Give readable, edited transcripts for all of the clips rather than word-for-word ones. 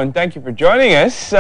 And thank you for joining us.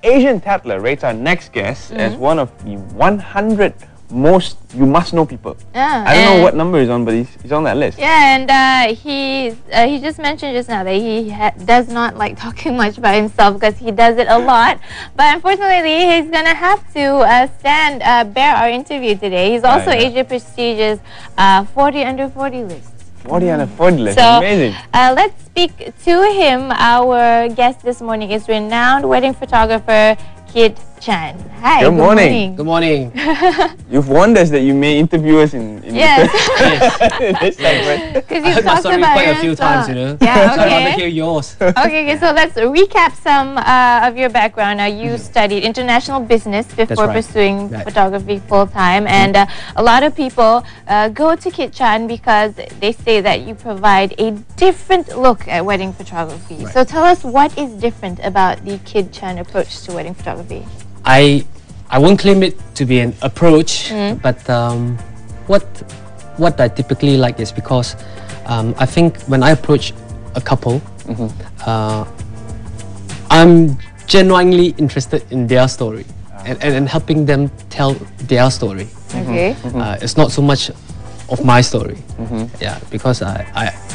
Asian Tatler rates our next guest as one of the 100 most you must know people. I don't know what number he's on, but he's on that list. Yeah, and he just mentioned just now that he does not like talking much about himself because he does it a lot. But unfortunately, he's gonna have to bear our interview today. He's also Asia Prestige's 40 under 40 list. 40 under 40 list, so, amazing. Let's speak to him. Our guest this morning is renowned wedding photographer Kit Chan. Hi. Good morning. Good morning. You've warned us that you may interview us in this segment. Because you I heard my story quite a few times, you know. Yeah, okay. So I want to hear yours. Okay, so let's recap some of your background. Now, you studied international business before pursuing photography full-time. And a lot of people go to Kit Chan because they say that you provide a different look at wedding photography. So tell us what is different about the Kit Chan approach to wedding photography. I won't claim it to be an approach, but what I typically like is because I think when I approach a couple, I'm genuinely interested in their story and helping them tell their story. Okay. It's not so much of my story, yeah, because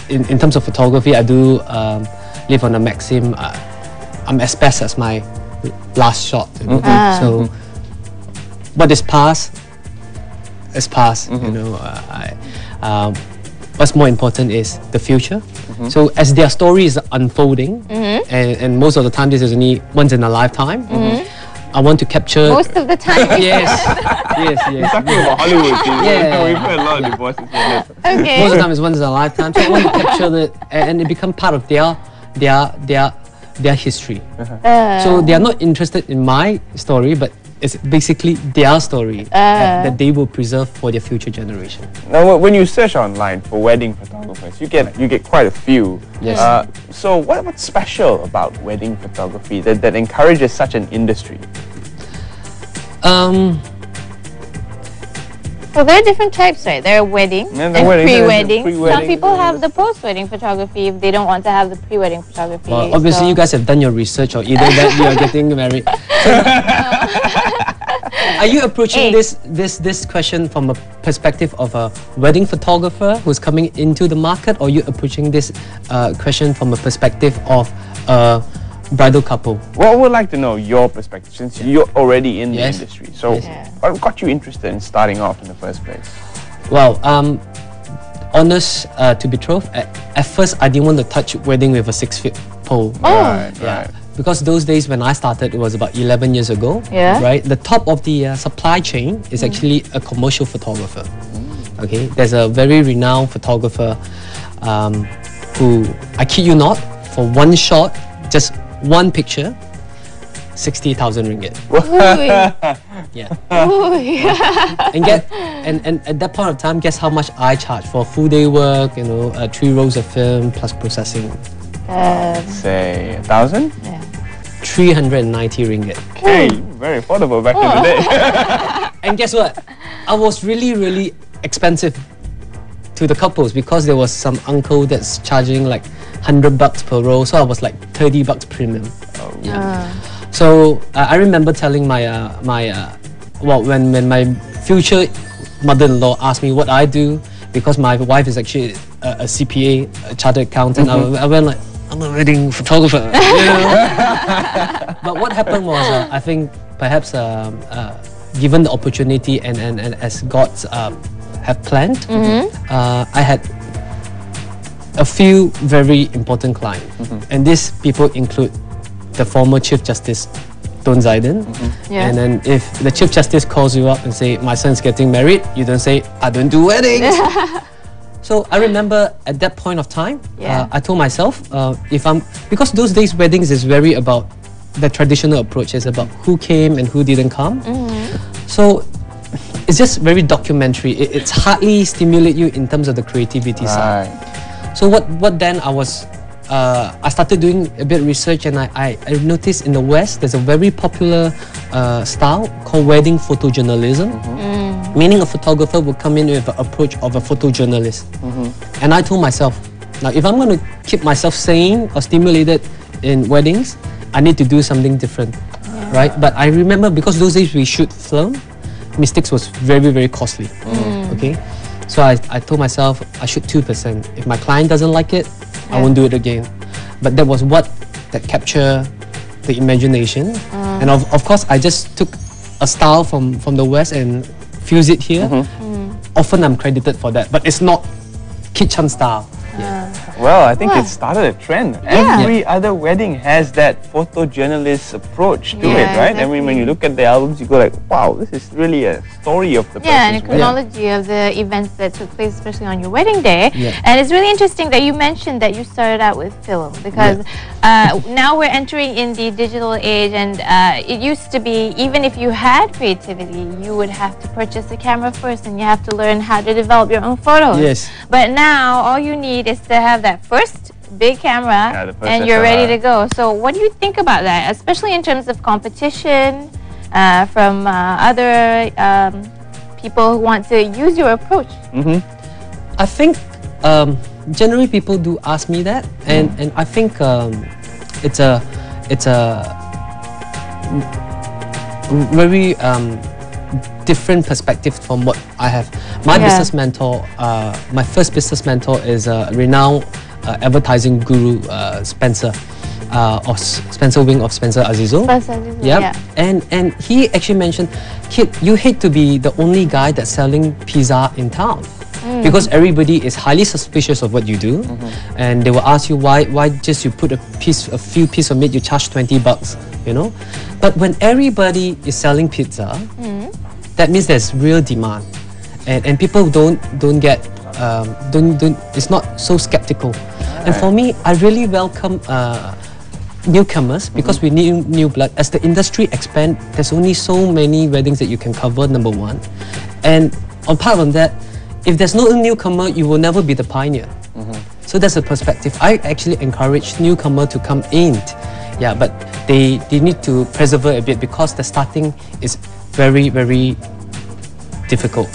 in terms of photography, I do live on a maxim. I'm as best as my last shot, you know? So what is past is past, you know. What's more important is the future. So as their story is unfolding, and most of the time this is only once in a lifetime, I want to capture most of the time. yes. You're talking about Hollywood, we've heard a lot of divorces. Okay. Most of the time is once in a lifetime, so I want to capture that and it become part of their history. So they are not interested in my story, but it's basically their story that they will preserve for their future generation. Now, when you search online for wedding photographers, you get quite a few. Yes. So what's special about wedding photography that encourages such an industry? So there are different types, right? There are wedding and pre-wedding. Some people have the post-wedding photography if they don't want to have the pre-wedding photography. Well, obviously you guys have done your research, or either that you are getting married. Are you approaching this question from a perspective of a wedding photographer who's coming into the market, or are you approaching this question from a perspective of a bridal couple? Well, I would like to know your perspective since you're already in the industry. So what got you interested in starting off in the first place? Well, honest to be truth, at first I didn't want to touch wedding with a 6-foot pole. Right. Because those days when I started, it was about 11 years ago. Right. The top of the supply chain is actually a commercial photographer. Okay. There's a very renowned photographer who, I kid you not, for one shot, just one picture, 60,000 ringgit. And at that point of time, guess how much I charge for full day work? You know, 3 rolls of film plus processing. Say 1,000? 390 ringgit. Hey, very affordable back in the day. And guess what? I was really expensive to the couples because there was some uncle that's charging like $100 per roll, so I was like $30 premium. So I remember telling my when my future mother-in-law asked me what I do, because my wife is actually a CPA, a chartered accountant. I went like, I'm a wedding photographer. You know? But what happened was, I think perhaps given the opportunity and as God have planned, I had a few very important clients, and these people include the former Chief Justice Tun Zaiden. And then if the Chief Justice calls you up and say, my son's getting married, you don't say, I don't do weddings. So I remember at that point of time, I told myself, because those days weddings is very about the traditional approach, is about who came and who didn't come. So it's just very documentary. It's hardly stimulate you in terms of the creativity side. So what then I started doing a bit of research, and I noticed in the West there's a very popular style called wedding photojournalism. Meaning a photographer will come in with the approach of a photojournalist. And I told myself, now if I'm going to keep myself sane or stimulated in weddings, I need to do something different, right? But I remember because those days we shoot film, mistakes was very, very costly. Okay, so I told myself I shoot 2%. If my client doesn't like it, I won't do it again. But that was what that captured the imagination, and of course I just took a style from the West and fused it here. Often I'm credited for that, but it's not kitchen style. Well, I think it started a trend. Every other wedding has that photojournalist approach to it, right? I mean, when you look at the albums, you go like, wow, this is really a story of the person's and a chronology of the events that took place, especially on your wedding day. Yeah. And it's really interesting that you mentioned that you started out with film, because now we're entering in the digital age, and it used to be, even if you had creativity, you would have to purchase a camera first, and you have to learn how to develop your own photos. Yes. But now all you need is to have that first big camera, and you're ready to go. So what do you think about that, especially in terms of competition from other people who want to use your approach? I think generally people do ask me that, and I think it's a very different perspective from what I have. My business mentor, my first business mentor is a renowned advertising guru, Spencer Wing of Spencer Azizo. And he actually mentioned, kid, you hate to be the only guy that's selling pizza in town. Because everybody is highly suspicious of what you do, and they will ask you why just you put a few pieces of meat, you charge $20, you know. But when everybody is selling pizza, that means there's real demand, and people don't it's not so skeptical. And for me, I really welcome newcomers, because we need new blood. As the industry expands, there's only so many weddings that you can cover, number one. And on part of that, if there's no newcomer, you will never be the pioneer. So that's a perspective. I actually encourage newcomer to come in. Yeah, but they need to persevere a bit, because the starting is very, very difficult.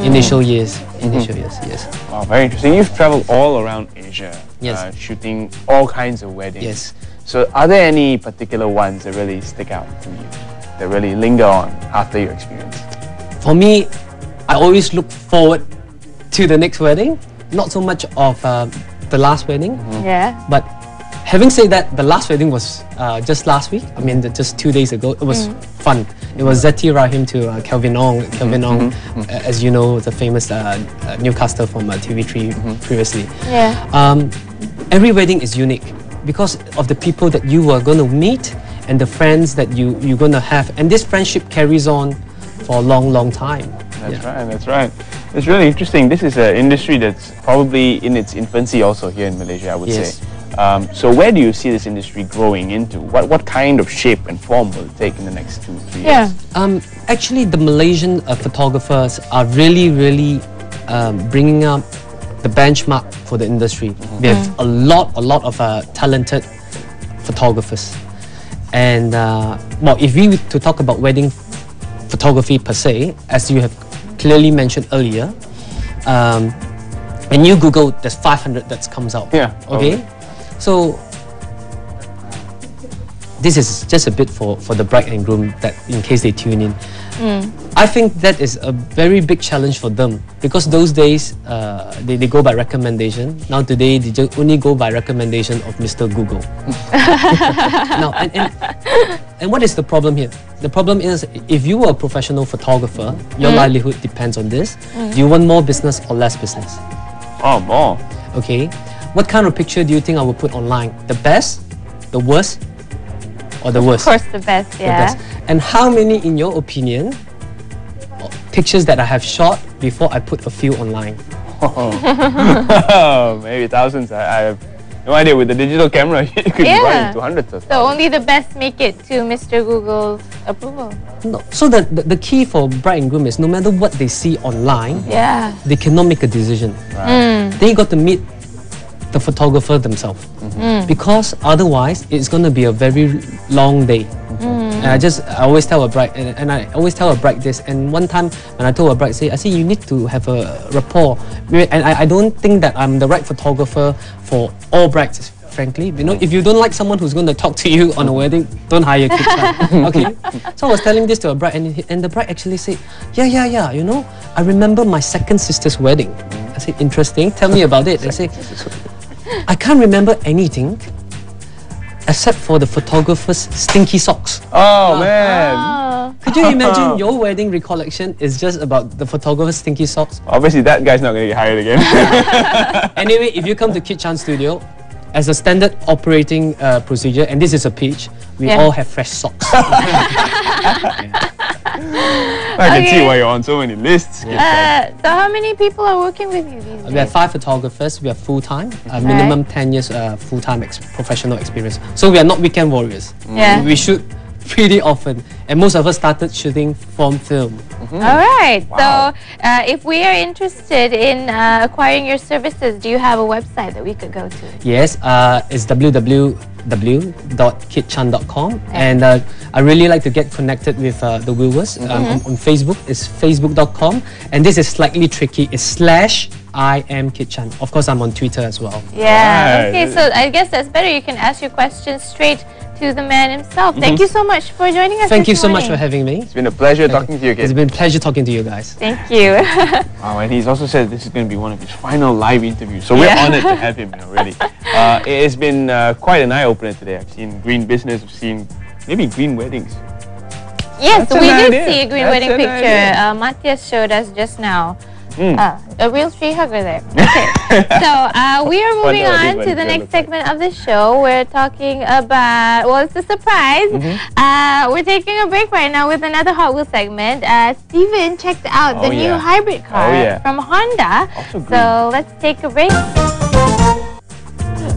Initial years, yes. Wow, very interesting. You've traveled all around Asia, Yes. shooting all kinds of weddings. Yes. So are there any particular ones that really stick out to you, that really linger on after your experience? For me, I always look forward to the next wedding, not so much of the last wedding. But having said that, the last wedding was just last week. I mean, just 2 days ago. It was fun. It was Zeti Rahim to Kelvin Ong. Kelvin Ong, as you know, the famous newscaster from TV3 previously. Every wedding is unique because of the people that you are going to meet and the friends that you're going to have. And this friendship carries on for a long, long time. That's right. It's really interesting. This is an industry that's probably in its infancy also here in Malaysia, I would say. So where do you see this industry growing into? What kind of shape and form will it take in the next 2-3 years? Actually, the Malaysian photographers are really bringing up the benchmark for the industry. We have a lot of talented photographers. And well, if we were to talk about wedding photography per se, as you have clearly mentioned earlier, when you Google, there's 500 that comes out. Okay. So this is just a bit for the bride and groom, that in case they tune in. I think that is a very big challenge for them, because those days they go by recommendation. Now today they just only go by recommendation of Mr. Google. Now, and what is the problem here? The problem is, if you are a professional photographer, your livelihood depends on this. Do you want more business or less business? Oh, more. Okay. What kind of picture do you think I will put online? The best, the worst, or the worst? Of course, the best, The best. And how many, in your opinion, pictures that I have shot before I put a few online? Maybe thousands. I have no idea. With the digital camera, you could run into hundreds of thousands. So only the best make it to Mr. Google's approval. No. So the key for bride and groom is, no matter what they see online, they cannot make a decision. They got to meet the photographer themselves, because otherwise it's going to be a very long day. And I always tell a bride, and I always tell a bride this. And one time when I told a bride, I say you need to have a rapport. And I don't think that I'm the right photographer for all brides. frankly. You know, if you don't like someone who's going to talk to you on a wedding, don't hire Kit Chan. Okay. So I was telling this to a bride, and the bride actually said, yeah. You know, I remember my second sister's wedding. I said, interesting. Tell me about it. They say, I can't remember anything except for the photographer's stinky socks. Oh man! Oh. Could you imagine your wedding recollection is just about the photographer's stinky socks? Obviously, that guy's not going to get hired again. Anyway, if you come to Kit Chan studio, as a standard operating procedure, and this is a pitch, we all have fresh socks. I can see why you're on so many lists. So how many people are working with you these days? We have 5 photographers. We are full-time, minimum 10 years full-time professional experience. So we are not weekend warriors. Yeah. We shoot pretty often, and most of us started shooting from film. All right. Wow. So if we are interested in acquiring your services, do you have a website that we could go to? Yes, it's www.kitchan.com, and I really like to get connected with the viewers. On Facebook, it's facebook.com, and this is slightly tricky, it's /IamKitchan. Of course, I'm on Twitter as well. Yeah, okay, so I guess that's better. You can ask your questions straight to the man himself. Thank you so much for joining us. Thank you so much for having me. It's been a pleasure talking to you again. It's been a pleasure talking to you guys. Thank you. Wow, and he's also said this is going to be one of his final live interviews, so we're honored to have him, really. It has been quite an eye-opener today. I've seen green business, I've seen maybe green weddings. Yes, we did see a green wedding picture. Matthias showed us just now. A real tree hugger there. Okay. So we are moving on to the next segment of the show. We're talking about, well, it's a surprise. We're taking a break right now with another Hot Wheels segment. Steven checked out the new hybrid car from Honda. So let's take a break.